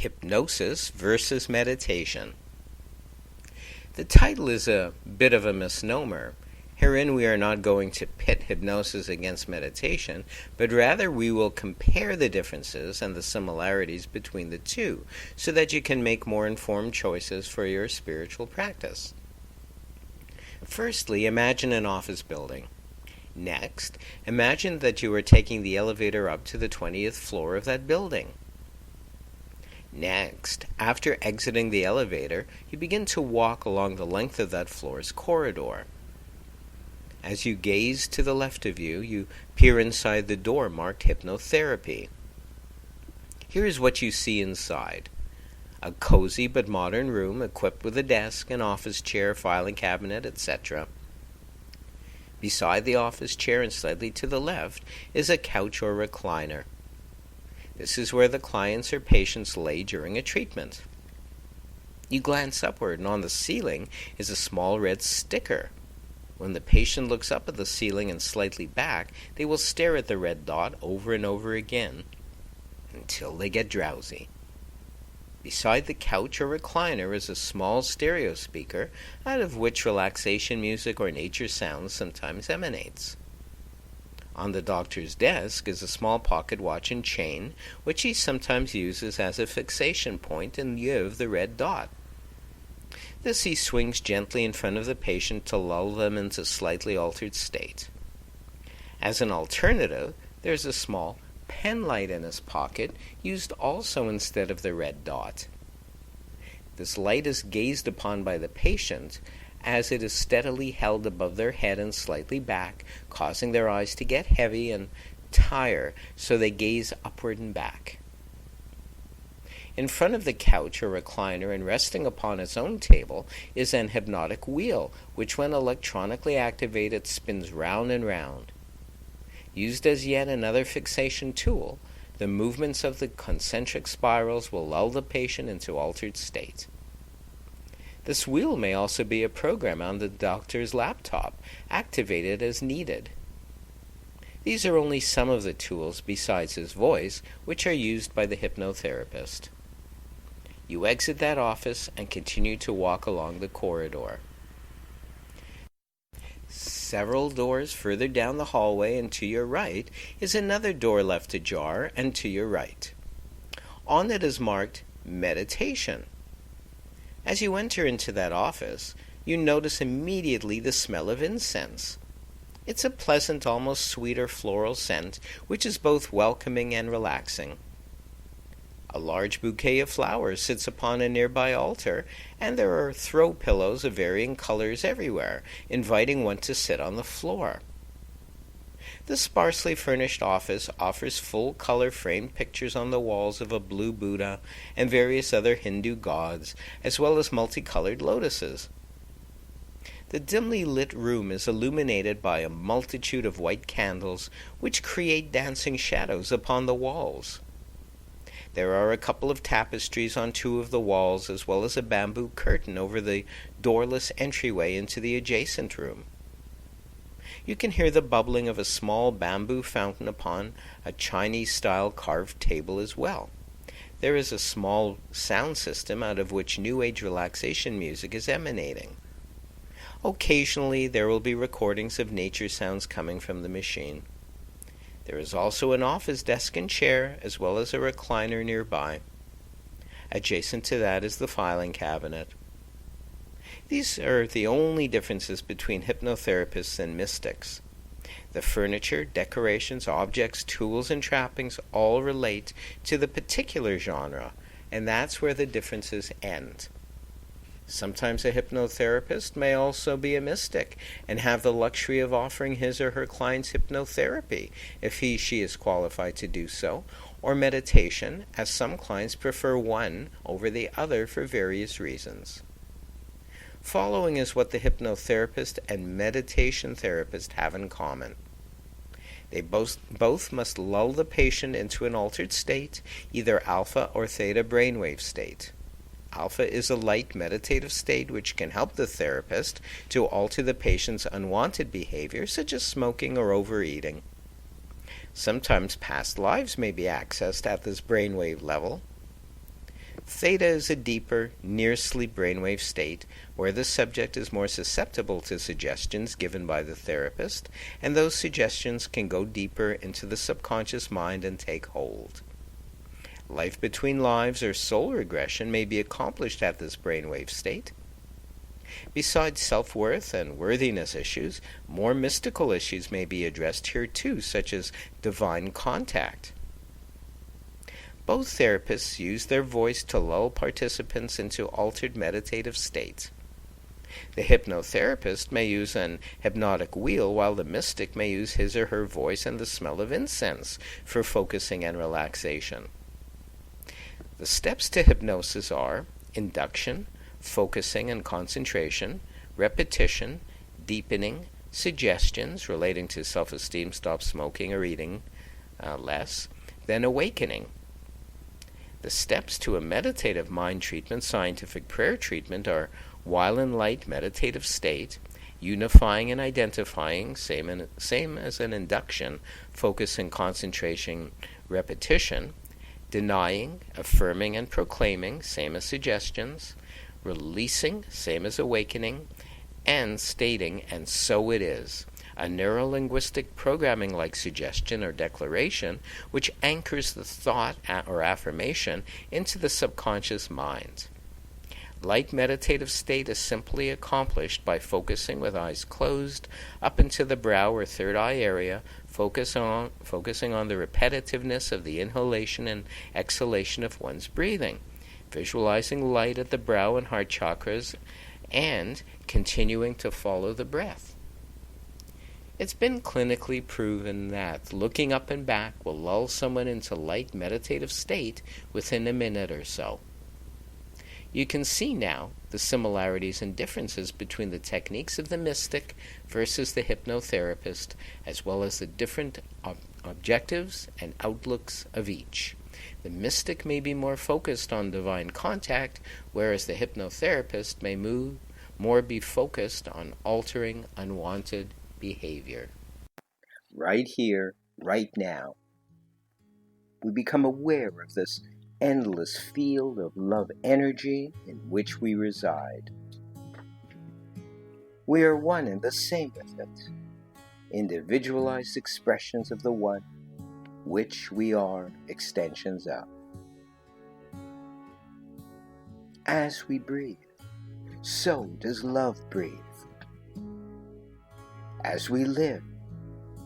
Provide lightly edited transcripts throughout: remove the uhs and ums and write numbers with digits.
Hypnosis versus Meditation. The title is a bit of a misnomer. Herein we are not going to pit hypnosis against meditation, but rather we will compare the differences and the similarities between the two so that you can make more informed choices for your spiritual practice. Firstly, imagine an office building. Next, imagine that you are taking the elevator up to the 20th floor of that building. Next, after exiting the elevator, you begin to walk along the length of that floor's corridor. As you gaze to the left of you, you peer inside the door marked Hypnotherapy. Here is what you see inside. A cozy but modern room equipped with a desk, an office chair, filing cabinet, etc. Beside the office chair and slightly to the left is a couch or recliner. This is where the clients or patients lay during a treatment. You glance upward, and on the ceiling is a small red sticker. When the patient looks up at the ceiling and slightly back, they will stare at the red dot over and over again until they get drowsy. Beside the couch or recliner is a small stereo speaker, out of which relaxation music or nature sounds sometimes emanates. On the doctor's desk is a small pocket watch and chain, which he sometimes uses as a fixation point in view of the red dot. This he swings gently in front of the patient to lull them into slightly altered state. As an alternative, there is a small pen light in his pocket, used also instead of the red dot. This light is gazed upon by the patient as it is steadily held above their head and slightly back, causing their eyes to get heavy and tire, so they gaze upward and back. In front of the couch or recliner and resting upon its own table is an hypnotic wheel, which when electronically activated spins round and round. Used as yet another fixation tool, the movements of the concentric spirals will lull the patient into altered state. This wheel may also be a program on the doctor's laptop, activated as needed. These are only some of the tools besides his voice, which are used by the hypnotherapist. You exit that office and continue to walk along the corridor. Several doors further down the hallway and to your right is another door left ajar and to your right. On it is marked Meditation. As you enter into that office, you notice immediately the smell of incense. It's a pleasant, almost sweeter floral scent, which is both welcoming and relaxing. A large bouquet of flowers sits upon a nearby altar, and there are throw pillows of varying colors everywhere, inviting one to sit on the floor. The sparsely furnished office offers full-color framed pictures on the walls of a blue Buddha and various other Hindu gods, as well as multicolored lotuses. The dimly lit room is illuminated by a multitude of white candles, which create dancing shadows upon the walls. There are a couple of tapestries on two of the walls, as well as a bamboo curtain over the doorless entryway into the adjacent room. You can hear the bubbling of a small bamboo fountain upon a Chinese-style carved table as well. There is a small sound system out of which New Age relaxation music is emanating. Occasionally there will be recordings of nature sounds coming from the machine. There is also an office desk and chair, as well as a recliner nearby. Adjacent to that is the filing cabinet. These are the only differences between hypnotherapists and mystics. The furniture, decorations, objects, tools, and trappings all relate to the particular genre, and that's where the differences end. Sometimes a hypnotherapist may also be a mystic and have the luxury of offering his or her clients hypnotherapy, if she is qualified to do so, or meditation, as some clients prefer one over the other for various reasons. Following is what the hypnotherapist and meditation therapist have in common. They both must lull the patient into an altered state, either alpha or theta brainwave state. Alpha is a light meditative state which can help the therapist to alter the patient's unwanted behavior, such as smoking or overeating. Sometimes past lives may be accessed at this brainwave level. Theta is a deeper, near-sleep brainwave state where the subject is more susceptible to suggestions given by the therapist, and those suggestions can go deeper into the subconscious mind and take hold. Life between lives or soul regression may be accomplished at this brainwave state. Besides self-worth and worthiness issues, more mystical issues may be addressed here too, such as divine contact. Both therapists use their voice to lull participants into altered meditative states. The hypnotherapist may use an hypnotic wheel, while the mystic may use his or her voice and the smell of incense for focusing and relaxation. The steps to hypnosis are induction, focusing and concentration, repetition, deepening, suggestions relating to self-esteem, stop smoking or eating less, then awakening. The steps to a meditative mind treatment, scientific prayer treatment, are while in light meditative state, unifying and identifying, same as an induction, focus and concentration, repetition, denying, affirming and proclaiming, same as suggestions, releasing, same as awakening, and stating, and so it is, a neuro-linguistic programming-like suggestion or declaration which anchors the thought or affirmation into the subconscious mind. Light meditative state is simply accomplished by focusing with eyes closed up into the brow or third eye area, focusing on the repetitiveness of the inhalation and exhalation of one's breathing, visualizing light at the brow and heart chakras, and continuing to follow the breath. It's been clinically proven that looking up and back will lull someone into light meditative state within a minute or so. You can see now the similarities and differences between the techniques of the mystic versus the hypnotherapist, as well as the different objectives and outlooks of each. The mystic may be more focused on divine contact, whereas the hypnotherapist may more be focused on altering unwanted behavior. Right here, right now, we become aware of this endless field of love energy in which we reside. We are one and the same with it, individualized expressions of the one, which we are extensions of. As we breathe, so does love breathe. As we live,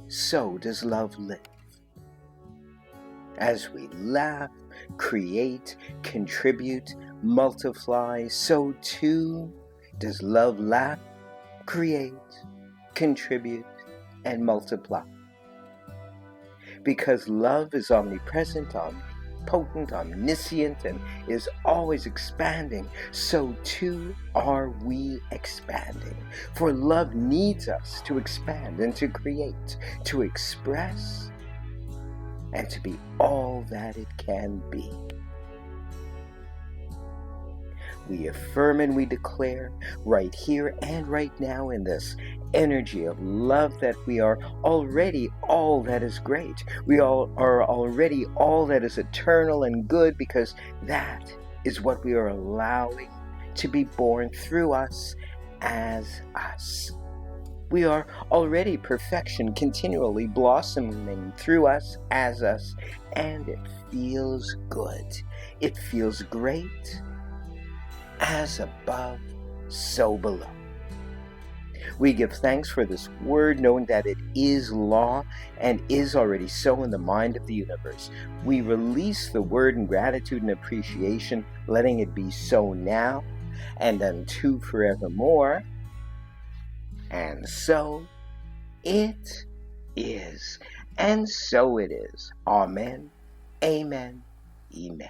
so does love live. As we laugh, create, contribute, multiply, so too does love laugh, create, contribute, and multiply. Because love is omnipresent, omnipotent, omniscient, and is always expanding, so too are we expanding. For love needs us to expand and to create, to express, and to be all that it can be. We affirm and we declare right here and right now in this energy of love that we are already all that is great. We all are already all that is eternal and good, because that is what we are allowing to be born through us as us. We are already perfection continually blossoming through us as us, and it feels good. It feels great. As above, so below. We give thanks for this word, knowing that it is law and is already so in the mind of the universe. We release the word in gratitude and appreciation, letting it be so now and unto forevermore. And so it is, and so it is. Amen, amen, amen.